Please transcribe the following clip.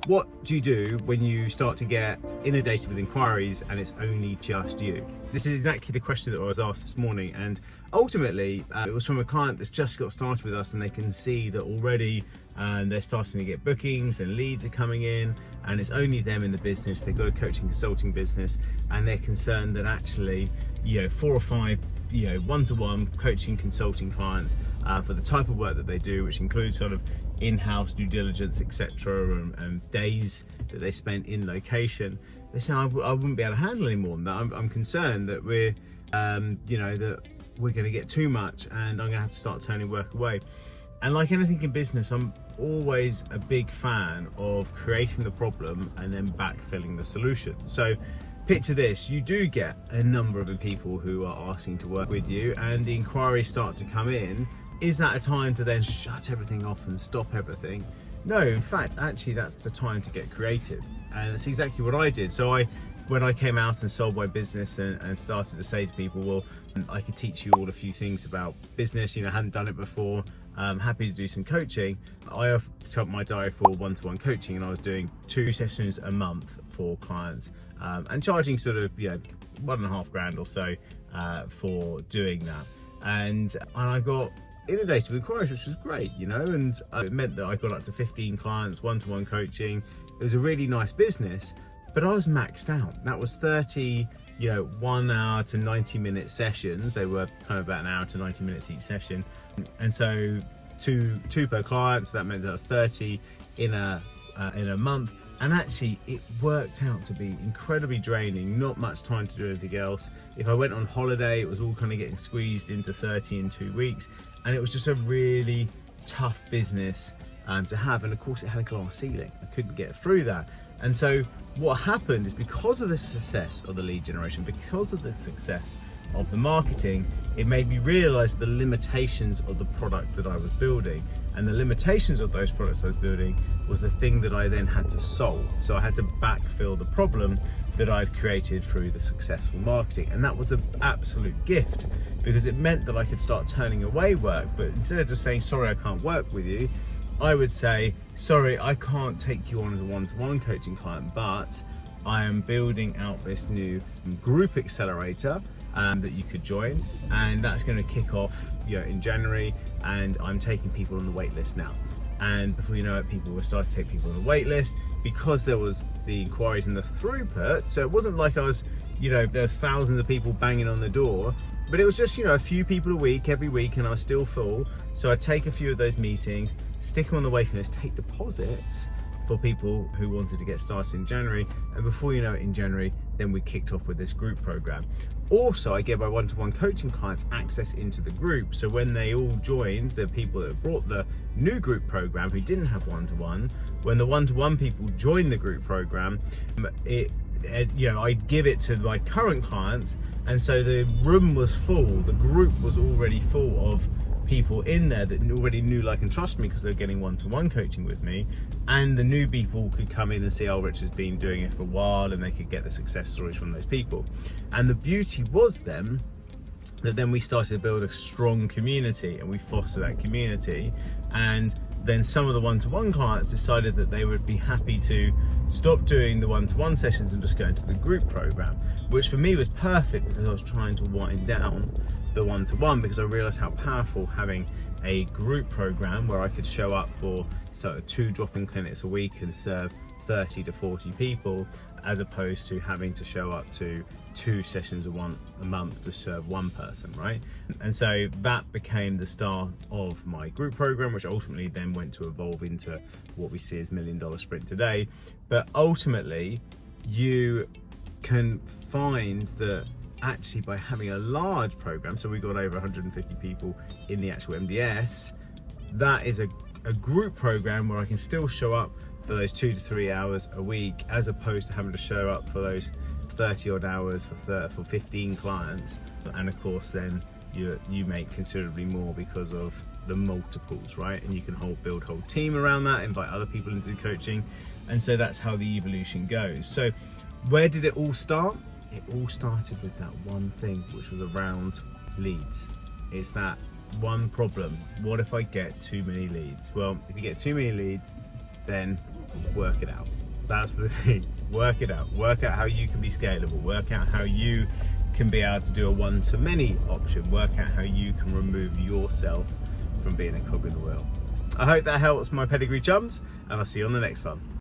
What do you do when you start to get inundated with inquiries and it's only just you? This is exactly the question that I was asked this morning, and ultimately it was from a client that's just got started with us, and they can see that already they're starting to get bookings and leads are coming in, and it's only them in the business. They've got a coaching consulting business, and they're concerned that actually 4 or 5 one-to-one coaching consulting clients for the type of work that they do, which includes sort of in-house due diligence, etc., and days that they spent in location. They say I wouldn't be able to handle any more than that. I'm concerned that we're that we're going to get too much, and I'm going to have to start turning work away. And like anything in business, I'm always a big fan of creating the problem and then backfilling the solution. So picture this: you do get a number of people who are asking to work with you, and the inquiries start to come in. Is that a time to then shut everything off and stop everything? No, in fact, actually that's the time to get creative. And that's exactly what I did. So when I came out and sold my business and started to say to people, well, I could teach you all a few things about business, hadn't done it before, happy to do some coaching. I set up my diary for one-to-one coaching, and I was doing 2 sessions a month for clients, and charging sort of $1.5 grand or so for doing that. And I got inundated with inquiries, which was great, and it meant that I got up to 15 clients, one-to-one coaching. It was a really nice business, but I was maxed out. That was 30 1 hour to 90-minute sessions. They were kind of about an hour to 90 minutes each session, and so two per client, so that meant that was 30 in a month. And actually it worked out to be incredibly draining, not much time to do anything else. If I went on holiday, it was all kind of getting squeezed into 30 in 2 weeks, and it was just a really tough business to have. And of course it had a glass ceiling. I couldn't get through that. And so what happened is, because of the success of the lead generation, because of the success of the marketing, it made me realize the limitations of the product that I was building. And the limitations of those products I was building was the thing that I then had to solve. So I had to backfill the problem that I'd created through the successful marketing. And that was an absolute gift, because it meant that I could start turning away work. But instead of just saying, sorry, I can't work with you, I would say, sorry, I can't take you on as a one-to-one coaching client, but I am building out this new group accelerator that you could join, and that's going to kick off in January, and I'm taking people on the wait list now. And before you know it, people were starting to take people on the wait list, because there was the inquiries and the throughput. So it wasn't like I was there were thousands of people banging on the door, but it was just a few people a week, every week, and I was still full. So I'd take a few of those meetings, stick them on the waiting list, take deposits for people who wanted to get started in January. And before you know it, in January, then we kicked off with this group program. Also, I gave my one-to-one coaching clients access into the group. So when they all joined, the people that brought the new group program who didn't have one-to-one, when the one-to-one people joined the group program, I'd give it to my current clients. And so the room was full, the group was already full of people in there that already knew, like, and trust me, because they're getting one-to-one coaching with me. And the new people could come in and see, oh, Rich has been doing it for a while, and they could get the success stories from those people. And the beauty was then that then we started to build a strong community, and we foster that community. And then some of the one-to-one clients decided that they would be happy to stop doing the one-to-one sessions and just go into the group program, which for me was perfect, because I was trying to wind down the one-to-one, because I realized how powerful having a group program where I could show up for sort of 2 drop-in clinics a week and serve 30 to 40 people, as opposed to having to show up to 2 sessions a month to serve 1 person, right? And so that became the start of my group program, which ultimately then went to evolve into what we see as $1 Million Sprint today. But ultimately, you can find that actually by having a large program, so we got over 150 people in the actual MDS, that is a group program where I can still show up for those 2 to 3 hours a week, as opposed to having to show up for those 30 odd hours for 15 clients. And of course then you make considerably more because of the multiples, right? And you can build a whole team around that, invite other people into the coaching. And so that's how the evolution goes. So where did it all start? It all started with that one thing, which was around leads. It's that one problem. What if I get too many leads? Well, if you get too many leads, then work it out. That's the thing. Work it out. Work out how you can be scalable. Work out how you can be able to do a one-to-many option. Work out how you can remove yourself from being a cog in the wheel. I hope that helps, my pedigree chums, and I'll see you on the next one.